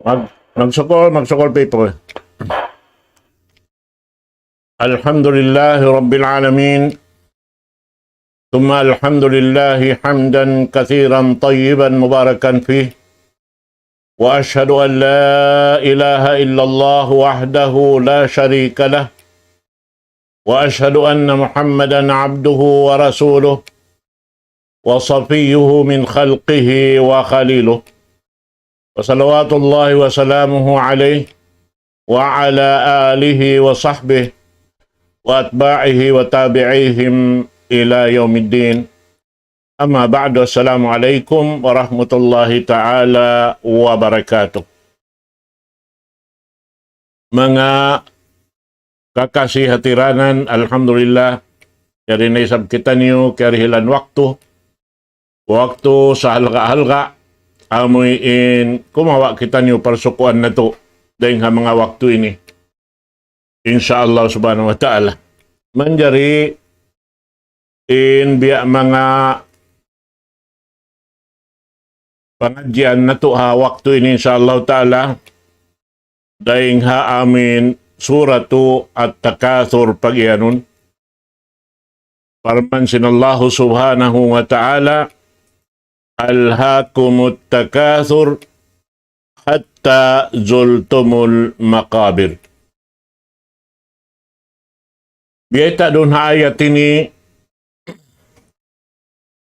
Magsukol people. Alhamdulillahi Rabbil Alamin. ثم الحمد لله حمدا كثيرا طيبا مباركا فيه وأشهد أن لا إله إلا الله وحده لا شريك له وأشهد أن محمدا عبده ورسوله وصفيه من خلقه وخليله وصلوات الله وسلامه عليه وعلى آله وصحبه وأتباعه وتابعيهم إلى يوم الدين. أما بعد, السلام عليكم warahmatullahi ta'ala wabarakatuh. Mga kakasih hatiranan, alhamdulillah, kari naisab kita niyo, kari hilan waktu sa halga-halga, amuin kumawa kita niyo parsukuan na to, dahil mga waktu ini. Insyaallah subhanahu wa ta'ala. Manjari, in biya mga pengajian na to ha waktu ini insyaallah ta'ala daing ha amin suratu at-takathur pagyanon parman sinallahu subhanahu wa ta'ala alhaakumut takathur hatta zultumul maqabir. Biya doon ha ayat ini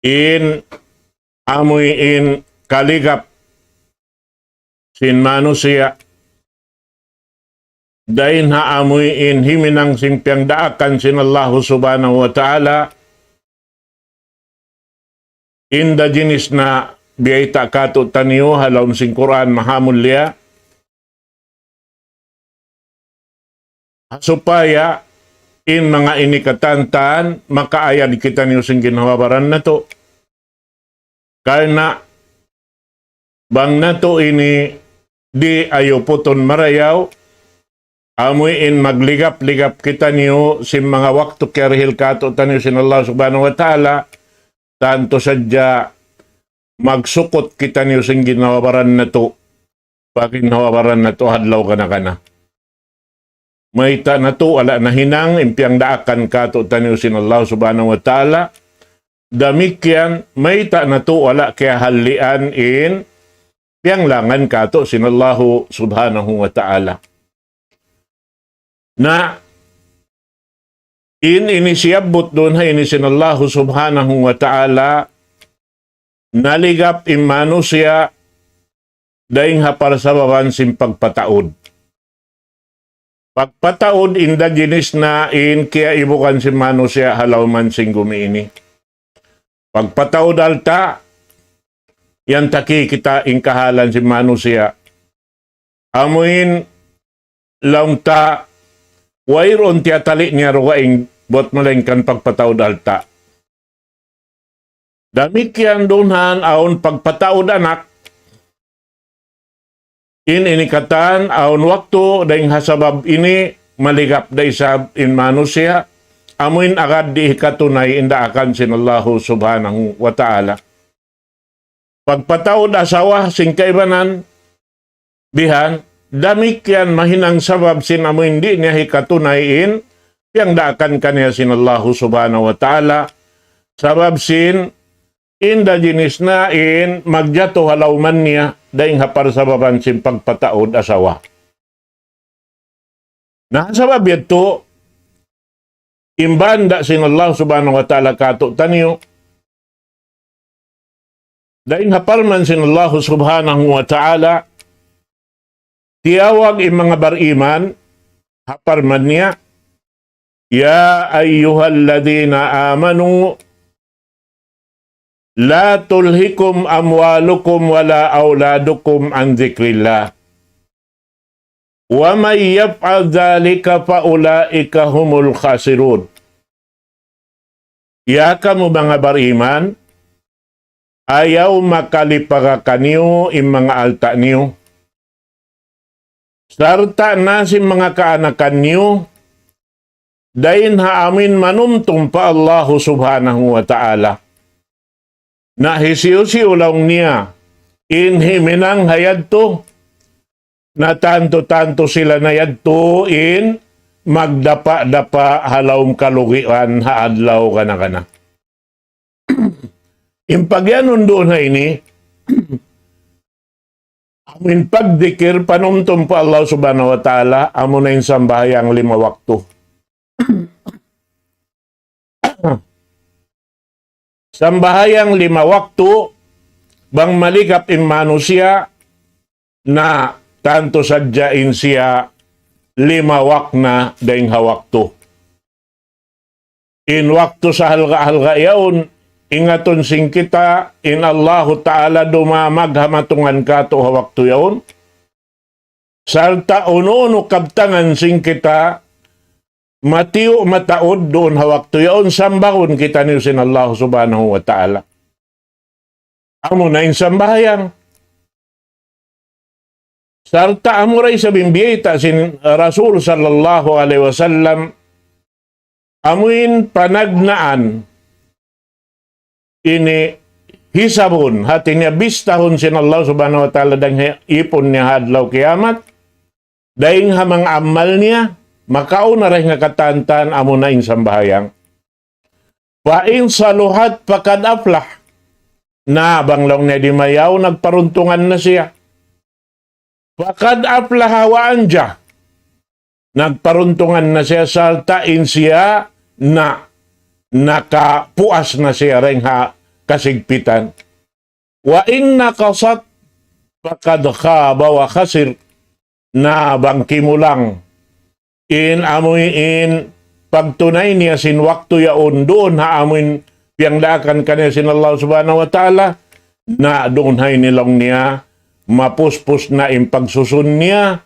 in amoy in kaligap sin manusia dahin ha amoy in himinang simpiang daakan sin Allah subhanahu wa ta'ala inda jinis na biyayta kato taniyo halawm sin Quran mahamulya supaya in mga inikatantan makaayad kita niyo sin ginawabaran na to. Karena bang na to ini di ayo puton marayaw amoy in magligap-ligap kita niyo sin mga waktu kerhil kato taniyo sin Allah subhanahu wa ta'ala tanto sadya magsukot kita niyo sin ginawabaran na to. Pag ginawabaran na to hadlaw kana. May ta na to, ala na hinang, impiang daakan kato taniyo sin Allah subhanahu wa ta'ala. Damikyan, may ta na to, ala kaya halian in, piang langan kato sin Allah subhanahu wa ta'ala. Na, in inisiyabot doon ha ini sin Allah subhanahu wa ta'ala, naligap imano siya, daing hapar sa baban sin pagpataod. Pagpataod inda jinis na in kaya ibukan si mano siya halaw man sing gumiini. Pagpataod alta, yan taki kita ingkahalan si mano siya. Amuin laung ta, wairon tiyatali niya ruwaing bot malengkan pagpataod alta. Damikyan dunhan aon pagpataod anak, in inikatan aon waktu daing hasabab ini maligap da isab in manusia amuin agad di katunay inda akan sin Allah subhanahu wa ta'ala. Pagpataod asawa sing kaibanan bihan damikyan mahinang sabab sin amuin di niya hikatunayin yang da akan kanya sin Allah subhanahu wa ta'ala sabab sin inda jinis na in magjato halawman niya daing hapar sa baban sin pagpataod asawa. Na sabab ito, imbanda sin Allah subhanahu wa ta'ala kato taniyo, daing hapar man sin Allah subhanahu wa ta'ala, tiyawag yung mga bariman, hapar man niya, ya ayyuhalladina amanu, la tulhikum amwalukum wala auladukum an dzikrillah. Wa may yaf'al dzalika fa ulaika humul khasirun. Ya kamu mga bariman, ayaw makalipagakan niyo im mga alta niyo. Sarta na si mga kaanakan niyo, dahin haamin manumtum pa Allah subhanahu wa ta'ala. Na hisiyo-siyo lang niya, in himinang hayad to, na tanto-tanto sila na yadtuin magdapa-dapa halawm kalugian haadlaw kana. Impagyanon doon na ini, amin pagdikir panumtum pa Allah subhanahu wa ta'ala, amo na yung sambahayang 5 waktu. Sambahayang 5 waktu, bang malikap in manusia na tanto sadyain siya 5 wak na daing hawakto. In waktu sa halga-halga yaon, ingaton sing kita, in Allahu Ta'ala dumamag hamatungan ka to hawakto yaon. Salta uno-uno kabtangan sing kita, matiyo mataod doon hawakto yaon, sambahon kita niyo sin Allah Subhanahu wa Ta'ala. Amo na in sambahayang. Sarta amuray sa bimbiyeta sin Rasul sallallahu alaihi wasallam amuin panagnaan ini hisabon hati niya bistahon sin Allah subhanahu wa ta'ala dang ipon niya hadlaw kiamat daing hamang amal niya makauna rin nga katantan amo na in sambahayang wa in saluhat pakad aflah na banglong niya di mayaw nagparuntungan na siya. Fakad aflaha wa anja. Nagparuntungan na siya saltain siya na nakapuas na siya rin kasigpitan. Wa inna kasat fakad khaba wa khasir na bangki mo lang. In amoy in pagtunay niya sin waktu yaon doon amoy piyangdakan kanya sin Allah subhanahu wa ta'ala na doon hay nilong niya mapuspos na in pagsusun niya,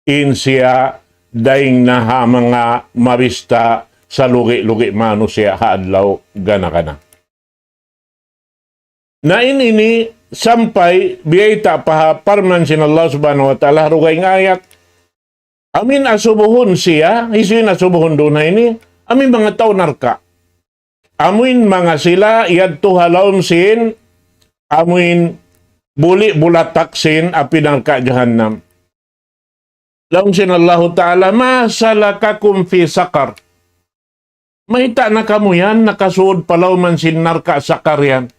in siya daing na mga mabista sa lugi-lugi mano siya haadlaw gana. Na ini sampay biyayta pahaparman sin Allah subhanahu wa ta'ala rugay ngayat. Amin asubuhon siya, isin asubuhon doon na ini, amin mga tao narka. Amin mga sila, yadto halawm sin, amin buli bulataksin api ng ka-jahannam. Laung sin Allah Ta'ala, masalakakum fi sakar. Mahita na kamo yan, nakasuod palaw man sin narka sakar yan.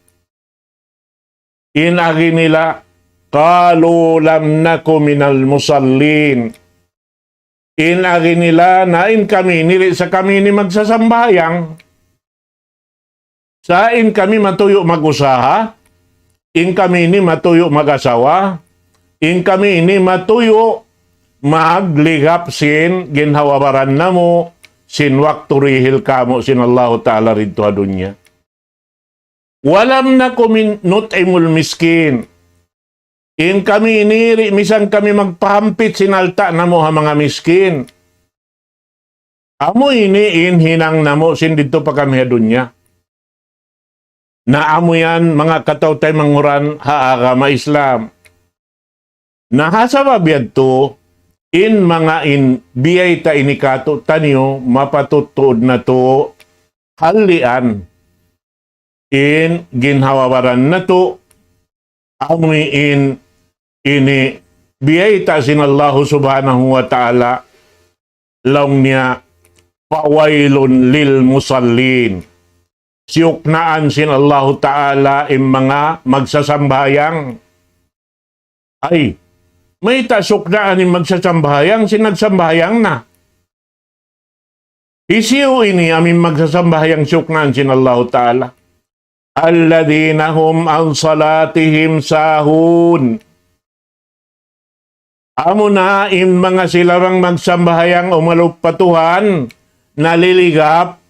Inagi nila, qalu lam naku minal musallin. Inagi nila, nain kami, nili sa kami ni magsasambayang. Sain kami matuyo mag-usaha, in kami ini matuyo mag-asawa, in kami ini matuyo magligap sin ginhawabaran na mo, sin waktu rihil kamo sin Allah Ta'ala rito adunya. Walam na kumin nut'imul miskin. In kami ini, misan kami magpahampit sinalta na mo ha mga miskin. Amo ini in hinang na mo sin dito pa kami adunya. Na amo yan mga katawtay manguran haagama Islam. Nahasabab to in mga in biyay ta inikato tanyo mapatutod na to halian in ginhawabaran na to amoy in ini biyay ta sin Allah subhanahu wa ta'ala laung niya pawailun lil musallin. Siyuknaan sin Allah Ta'ala im mga magsasambayang. Ay, may tasuknaan im magsasambayang, sinagsambayang na. Isiyo ini aming magsasambayang siyuknaan sin Allah Ta'ala. Alladhina hum an salatihim sahun. Amo na im mga silarang magsambayang umalupatuhan, naliligap,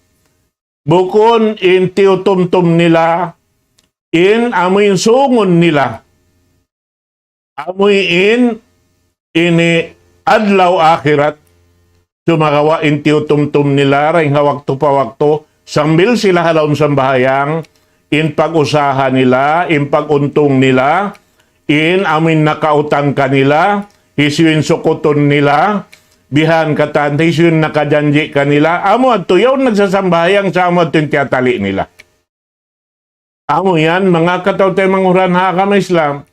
bukon in tiutumtum nila, in amoy sungon nila. Amoy in ini adlaw akhirat, sumagawa in tiutumtum nila, ring hawakto pawakto, sambil sila halawm sambahayang, in pag-usaha nila, in pag-untong nila, in amin nakautang kanila, hisuin sukuton nila, bihan katante, yun nakajanji kanila, amo at tuyaw nagsasambayang sa amo at yung tiyatali nila. Amo yan, mga katawtay manguran hakama Islam.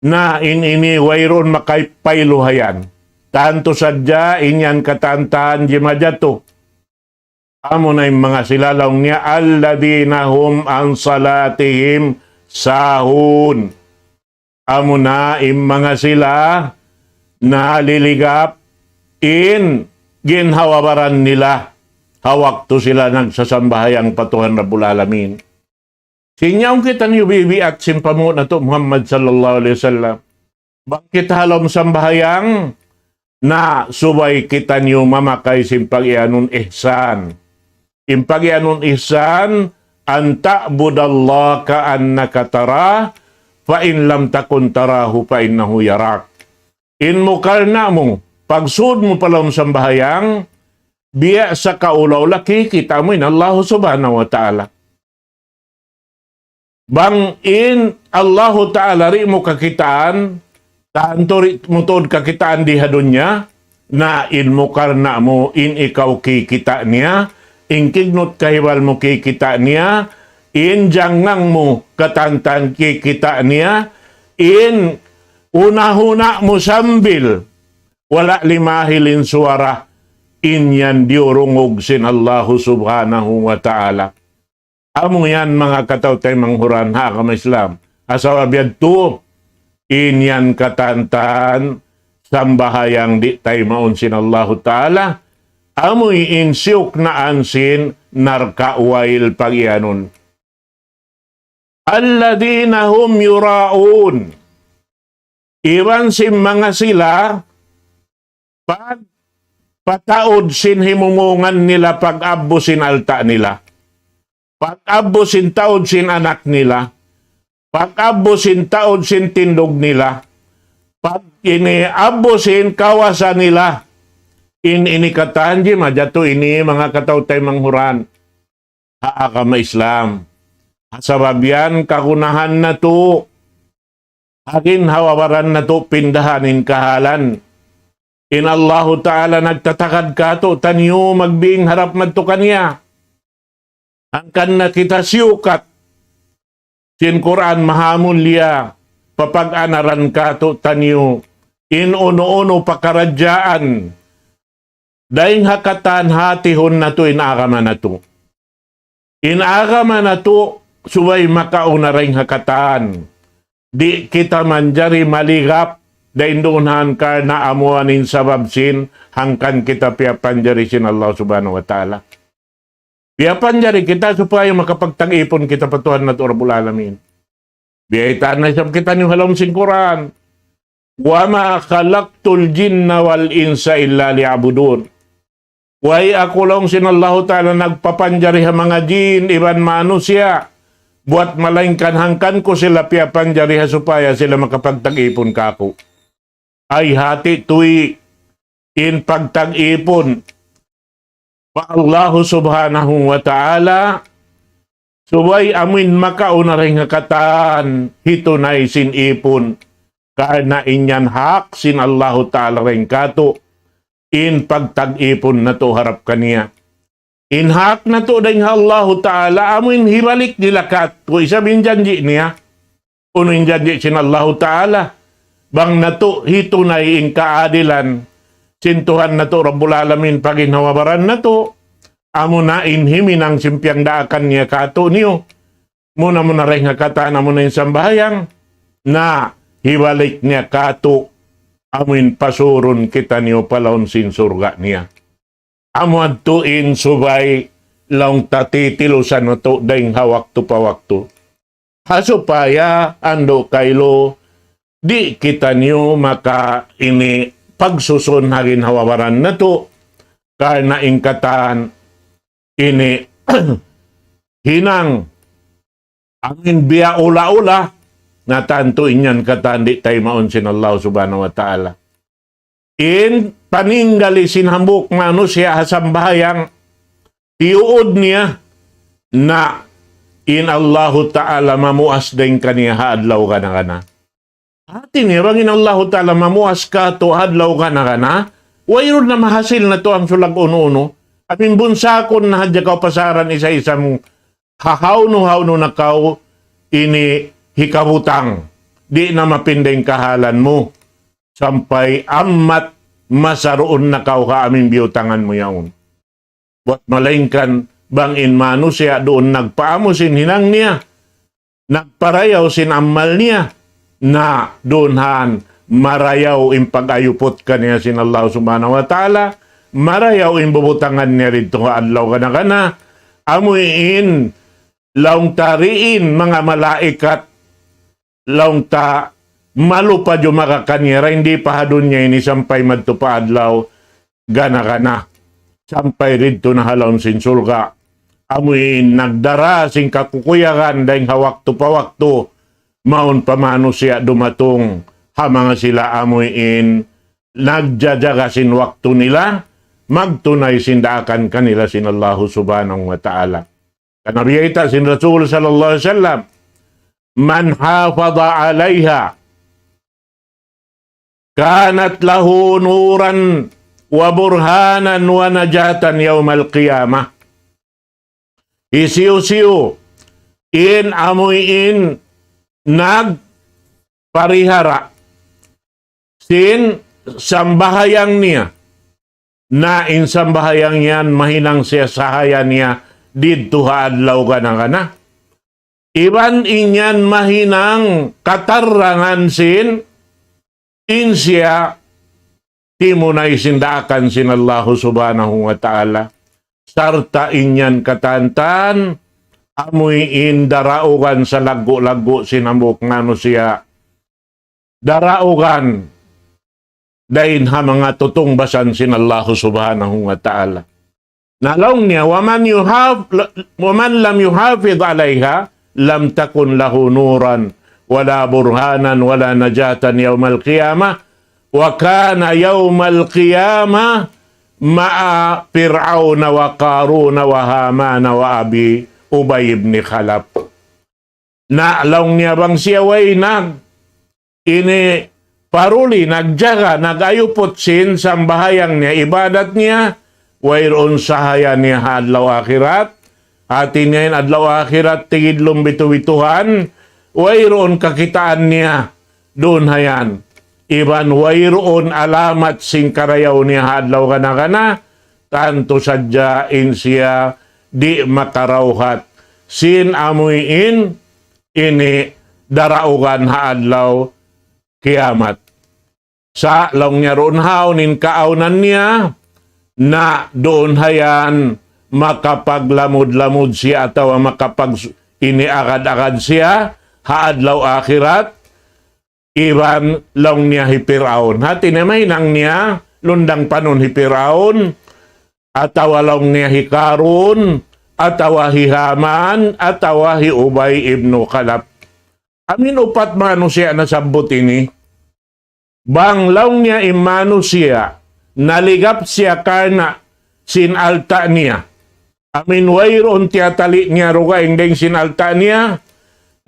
na ini wayron makaypayluhayan. Tanto sadya inyan katantahan jimajato. Amo na yung mga silalaw niya, alladina hum an salatihim sahun. Amo na yung mga sila na liligap in ginhawabaran nila. Hawak to sila nagsasambahayang patuhan Rabbul Alamin. Sinyaw kita niyo bibi at simpamo na to Muhammad sallallahu alaihi wasallam. Bakit halom sambahayang na subay kita niyo mamakay simpagyanon ihsan. Impagyanon ihsan an ta'budallah ka'annaka tarah fa in lam takun tarahu fa innahu yarak. In mukarna mo, pagsud mo palom sambahayang biya sa kaulaw laki kita mo in Allah subhanahu wa ta'ala. Bang in Allah Ta'ala ri mo kakitaan, tanto ri mo tod kakitaan di hadunya, na in mo karna mo, in ikaw kikita niya, in kignot kahiwal mo kikita niya, in jangang mo katantan kikita niya, in unahuna mo sambil, wala limahilin suara, in yan diurungog sin Allah Subhanahu wa Ta'ala. Amo yan mga katawtay manghuran ha kama Islam. Asawa biyad to, inyan katantaan, sambahayang di tay maunsin Allah Ta'ala. Amoy insyuk na ansin, narkawail pagyanon. Alladina hum yuraun. Iwan si mga sila, pag pataod sin himumungan nila pag-abo sin alta nila. Pag-abo sin taod sin anak nila, pag-abo sin taod sin tindog nila, pag iniabo sin kawasan nila, inikatahan di majato ini mga katawtay manghuran, haakama Islam. Sababyan kakunahan na to, akin hawawaran na to, pindahanin kahalan. In Allahu Ta'ala nagtatakad ka to, tanyo magbing harap madto kanya. Angkan na kita siyukat, sin Quran mahamon liya, papag-anaran ka to tanyo, in uno-uno pakaradyaan, daing hakatan hatihon na to, inagama na to. Inagama na to, suway makauna ring hakatan. Di kita manjari maligap, daing doonhan ka na amuanin sababsin, hangkan kita piyapanjari sin Allah subhanahu wa ta'ala. Biyapan jari kita supaya makapagtag-ipon kita patuhan na Rabbul Alamin. Biyaitaan na isang kita niyo halong sing Quran. Wa ma khalaqtul jinna wal insa illa liya'budun. Way ako lang sin Allah Ta'ala nagpapanjari ha mga jin, iban manusia. Buat malaingkan hangkan ko sila piyapanjari ha supaya sila makapagtag-ipon kako. Ay hati tuy in pagtag-ipon. Allah subhanahu wa ta'ala subay amin makauna rin nga kataan hitunay sin ipon karna inyan hak sin Allah ta'ala rin kato in pagtag-ipon na to harap kaniya. In hak na to rin Allah ta'ala amin hibalik nila kat kung isabing janji niya unin janji sin Allah ta'ala bang na to hitunay in kaadilan sintuhan na to Rabbul Alamin paginawabaran na to, amo na inhiminang simpyang daakan niya kato niyo. Muna mo na rin nga kataan mo na yung sambahayang na hibalik niya kato, amin pasuron kita niyo palaon sin surga niya. Amo adtuin subay laong tatitilusan na to daing hawak to pawak to. Hasupaya ando kaylo di kita niyo maka ini pagsusun hagin hawawaran na to, karena ingkatan ini hinang angin biya ula-ula na tanto inyan katan di tayo maunsin Allah subhanahu wa ta'ala. In paninggali sinhambuk manusia hasambahayang tiuod niya na in Allah ta'ala mamuas din kaniya haadlaw ka na kana. Atin niya, bangin Allah Ta'ala mamuas ka to hadlaw ka na, wayron na mahasil na to ang sulag uno-uno. Amin bunsakon na hadya ka pasaran isa-isang hahawno-hawno na kao ini hikabutang. di na mapinding kahalan mo. Sampay amat masaroon na kau ka aming biyutangan mo yaon. Buat malingkan bangin mano siya doon nagpaamo sin hinang niya. Nagparayaw sin amal niya na doonhan marayaw in pag-ayupot ka niya sin Allah subhanahu wa ta'ala, marayaw in bubutangan niya rito ka adlaw ka na amuin laung tariin mga malaikat laung ta malupad yung makakanyera, hindi pa hadon niya ini sampay madtupa adlaw gana sampay rito na halawon sin sulka amuin nagdara sing kakukuyagan dahil hawakto pa wakto maun pamano siya dumatong hamanga sila amuin nagjajaga sin wakto nila magtunay sindaakan kanila sin Allah subhanahu wa ta'ala. Kanabiyita sin Rasul sallallahu alaihi wasallam man hafadha alaiha kanat lahu nuran wa burhanan wa najatan yawmal qiyamah. Isiyo-siyo in amuin nagparihara sin sambahayang niya na in sambahayang yan mahinang siya sahaya niya didto adlaw kana. Iban inyan mahinang katarangan sin in siya timunay sindaakan sin Allah subhanahu wa ta'ala. Sarta inyan katantan amuy in daraugan sa lago-lago sinamok ngano siya daraugan dahin ha mga tutong basan sin Allah subhanahu wa ta'ala. Nalaw niya waman lam yuhafid alaiha lam takun lahu nuran wala burhanan wala najatan yawmal qiyamah wa kana yawmal qiyamah ma'a Fir'auna wa Qaruna wa Hamana wa Abi Ubay ibn Khalaf. Naalong niya bang siya way ini paruli, nagjaga, nagayupot sin sambahayang niya, ibadat niya, wayroon sahaya niya adlaw akhirat, atin niya yung adlaw akhirat, tigidlong bitu-bituhan, wayroon kakitaan niya, doon hayan. Iban wayroon alamat sing karayaw niya adlaw kana tanto sadyain siya di makarawhat sin amuin ini daraugan adlaw kiamat. Sa long niya roon nin kaaunan niya na doon hayan makapaglamod-lamod siya ataw makapag iniagad-agad siya haadlaw akhirat. Iban long niya hipiraon. Hati na may nang niya, lundang panon hipiraon, atawa long niya hikaron, atawa hihaman, atawa hiubay ibnu Khalaf. Amin upat mano siya nasabot ini. Bang long niya imano siya, naligap siya karna sinalta niya. Amin wayron tiyatali niya ruga indeng sinalta niya,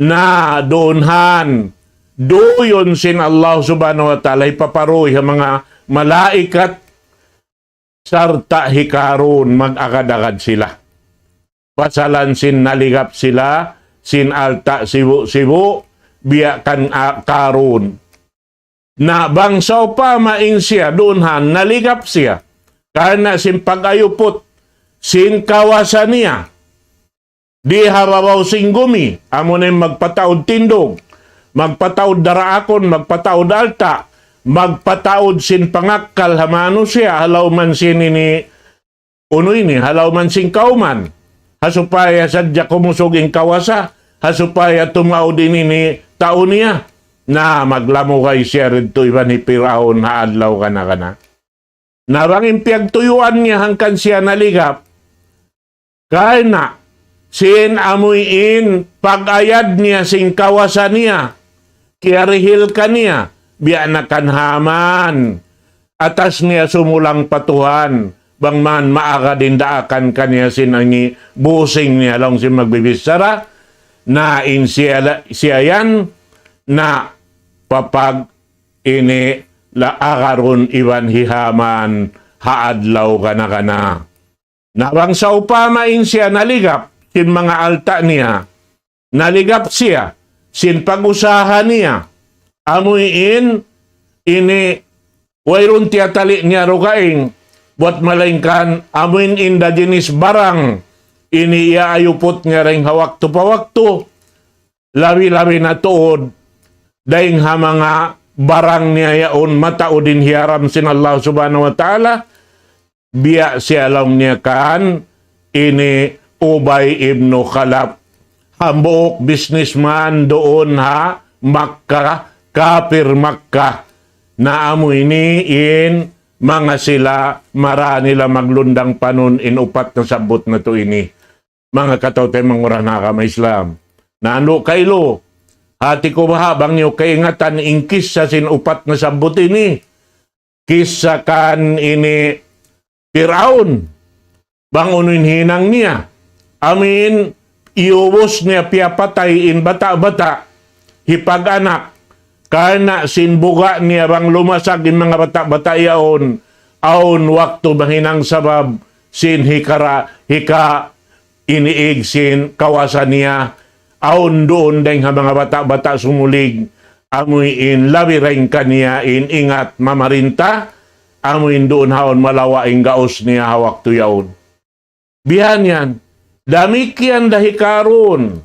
na doonhan, doyon sin Allah subhanahu wa ta'ala ipaparoy ang mga malaikat sarta hikaron mag-agad-agad sila. Pasalan sin naligap sila sin alta sibu-sibu biyakan karon. Na bangsaw pa maing siya doonhan naligap siya karena sin pag-ayupot sin kawasan niya. Di harabaw sing gumi amo na magpataod tindog. Magpataod daraakon, magpataod alta, magpataod sin pangakkal hamano siya, halaw man sin ini, halaw man sin kauman, hasupaya sadya kumusog in kawasa, hasupaya tumaw din ini taon niya, na maglamukay siya rito iban ni Piraon na adlaw kana. Narangin piyagtuyuan niya hangkan siya naligap, kaya na, sin amuin pag-ayad niya sin kawasan niya, kiarihil ka niya, biya na kanhaman, atas niya sumulang patuhan, bang man maaga dindaakan ka niya sinangi busing niya lang si magbibisara, na in siya yan, na papag ini laakaron iwan hihaman, haadlaw kana. Nabang sa upama in siya naligap, sin mga alta niya, naligap siya, sin pag-usahan niya, amuin ini wayron tiyatali niya rogaing buat malaingkan amuin inda jenis barang ini iaayupot nga ring hawakto pa wakto lawi-lawi na tuod daing ha mga barang niya yaon matao din hiaram sin Allah subhanahu wa ta'ala biya siya lang niya kan ini Ubay ibn Khalaf hambok businessman doon ha Makkah kafir Makkah na amo ini in mga sila mara nila maglundang panon in upat na sabot na to ini mga katawtay mga na may Islam naano kaylo hati ko mahabang niyo kaingatan ingkis sa sinupat na sabot ini kisa kan ini Firaun bangunin hinang niya amin iubos niya piyapatay in bata-bata hipag-anak kana sinbuga niya bang lumasag in mga bata-bata yaon aon wakto bahinang sabab sin hika iniig sin kawasan niya aon doon dahil nga mga bata-bata sumulig amoy in labiring kaniya in ingat mamarinta amoy doon haon malawa in gaos niya hawak to yaon bihan yan damikian dahi karon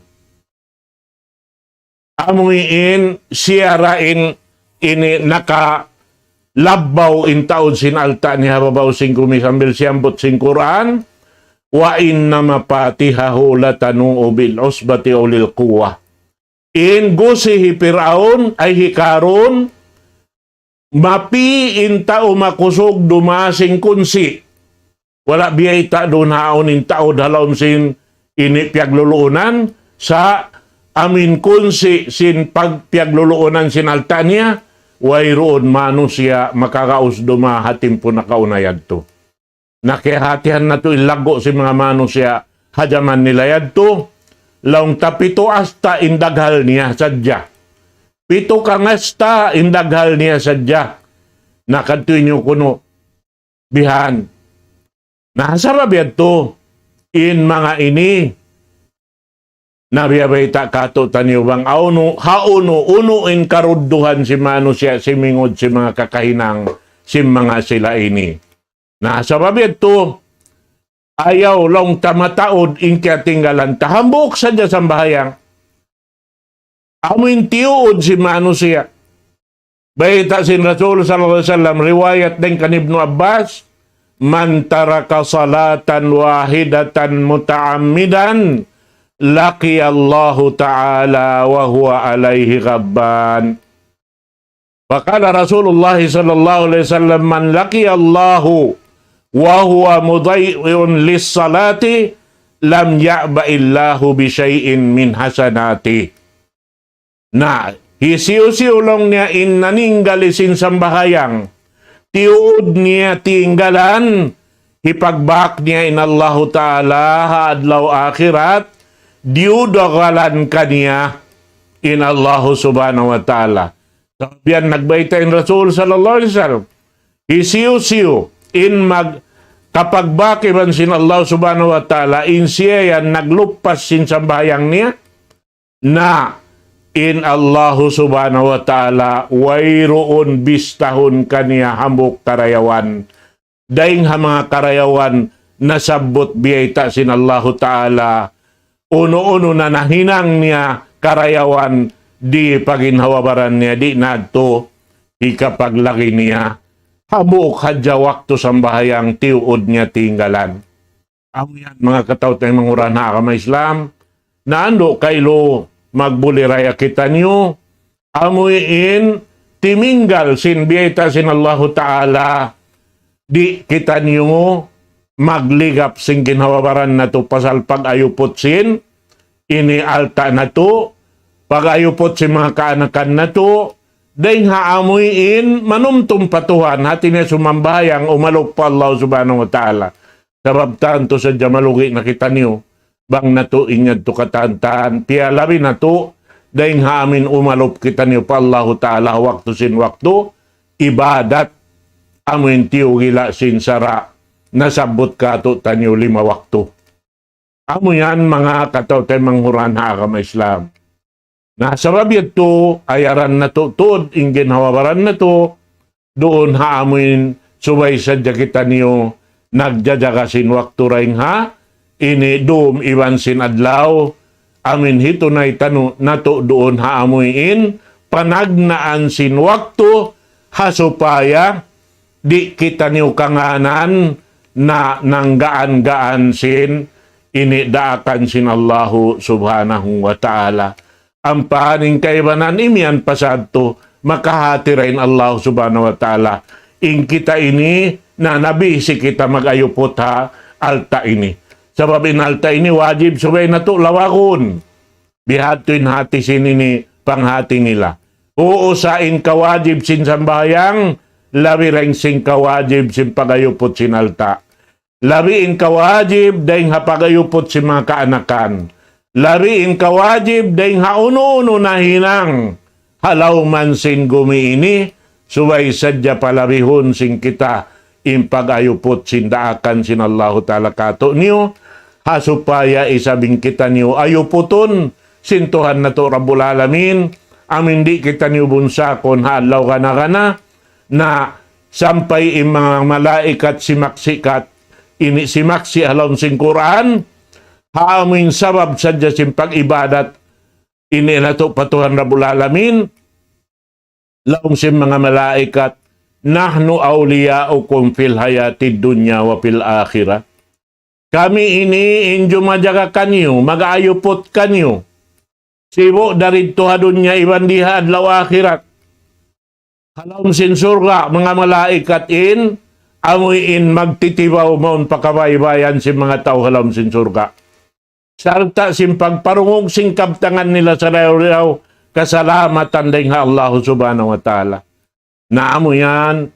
amoy in siyarain ini naka labbaw in taon sinalta niya babaw sing kumisambil siyambot sing Quran wa inna mapatihahu latanu bil usbati ulil quwwah in gusihi Firaun ay hikaron mapi in tao makusog dumasing kunsi wala biyay ta doon haon in tao dalawm sin ini piagluluunan sa amin kunsi sin pagpiagluluunan sin alta niya wayroon manusia makakaus duma hatim po nakaunayad to nakihatihan na to ilago si mga manusia hajaman nila yadto laong tapito asta indaghal niya sadya pito kangasta indaghal niya sadya nakadtoy niyo kuno bihan nasarab yadto in mga ini nabiyabay kato taniyo bang uno in karudduhan si manusia si mingod si mga kakahinang si mga sila ini nasa babid to ayaw long tamataod in kaya tinggalan tahambok sa dya sambahayang amin tiyood si manusia bayta sin Rasul sallallahu alaihi wasallam riwayat din kan Ibnu Abbas man taraka salatan wahidatan muta'ammidan laki Allah ta'ala wa huwa alaihi ghabban faqala Rasulullah sallallahu alaihi wasallam man laki Allahu wa huwa muday'un lis-salati lam ya'ba illahu bi syai'in min hasanati na hisiu-siu long niya in naninggalisin sambahayang tiud niya tinggalan hipagbak niya in Allah Ta'ala haadlaw akhirat diudagalan kaniya in Allah subhanahu wa ta'ala sabihan nagbaita in Rasul sallallahu alaihi wasallam hisiu-siu in kapagbaki man sin Allah subhanahu wa ta'ala in siya yan naglupas sin sambayang niya na in Allah subhanahu wa ta'ala wayroon bistahon kaniya hambok karayawan daing ha mga karayawan nasabot biyayta sin Allah ta'ala uno-uno na nahinang niya karayawan di paginhawabaran niya di nadto ikapaglaki niya habok hadya wakto sambahayang tiuod niya tinggalan awiyan mga katawtay mga urana ka Islam naando kaylo magbuliraya kita niyo amuin timinggal sin biyayta sin Allah Ta'ala di kita niyo magligap sin ginhawabaran na to pasal pag-ayupot sin ini alta na to pag-ayupot sin mga kaanakan na to dahil haamuin manumtum patuhan hati niya sumambayang umalok pa Allah subhanahu wa ta'ala sabab tanto sa jamalugi na kita niyo bang nato inyad to katantaan piyalabi na to dahil haamin umalop kita niyo pa Allah ta'ala waktu sin waktu ibadat amuin tiyo gila sin sara nasabot ka to tanyo 5 waktu amo yan mga katawtay manghuran ha ka Islam Nasarab to, ayaran na to, tuod, ingin hawabaran na to, doon haamin, subay sadya kita niyo, nagjajagasin waktu raing ha, ini doom iwan sin adlaw, amin hito na itano, nato doon haamuin, panagnaan sin waktu, hasupaya, di kita niyo kanganan, na nanggaan-gaan sin, ini daakan sin Allahu subhanahu wa ta'ala. Ang pahaning kaibanan imian pasadto, makahatirain Allah subhanahu wa ta'ala. In kita ini, na nabisi kita magayupot ha, alta ini. Sabab in alta ini, wajib subay na to lawakon. Bihatuin hati sin ini, panghati nila. Uusain kawajib sin sambayang, labi rin sin kawajib sin pagayupot sin alta. Labiin kawajib, dahing hapagayupot sin mga kaanakan. Lariin kawajib dahing hauno-uno na hinang halaw man sin gumiini suway sadya palabihon sin kita impag-ayupot sin daakan sin Allahu ta'ala kato niyo hasupaya isabing kita niyo ayuputon sin Tuhan na to Rabbul Alamin amin di kita niyo bunsakon halaw kana na sampay mga malaikat simaksikat ini simaksi halaw sin Quran haaming sabab sadya sin pag-ibadat ini na to patuhan Rabbul Alamin laong sin mga malaikat nahnu awliyaukum fil hayati dunya wa fil akhirah kami ini injo majaga kanyo mag-ayupot kanyo sibo dari tuha dunya iban diha adlaw akhirat halaong sin surga mga malaikat in amoy in magtitibaw maun pakabaybayan sin mga tao halaong sin surga sarta sin pagparungog sing kabtangan nila sa raw kasalamatan dahil Allah subhanahu wa ta'ala. Naamo yan,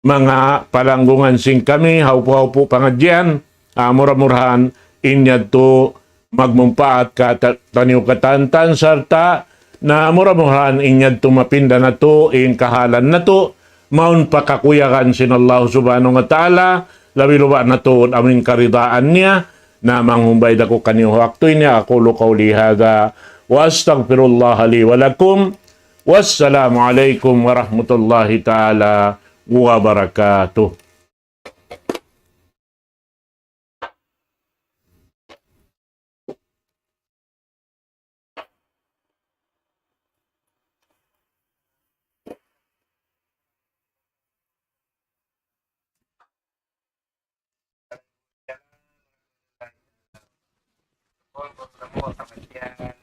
mga palanggungan sing kami, haupo-haupo pangadyan, murah-murahan, inyad to magmumpaat ka taniw katantan, sarta na murah-murahan inyad to mapinda na to, in kahalan na to, maun pakakuyakan sin Allah subhanahu wa ta'ala, labi-luba na to aming karidaan niya, na manghumbay dako kanyo waktu ini aqulu qawli hadha wa astaghfirullah li wa lakum wassalamu alaikum warahmatullahi taala wabarakatuh. Contra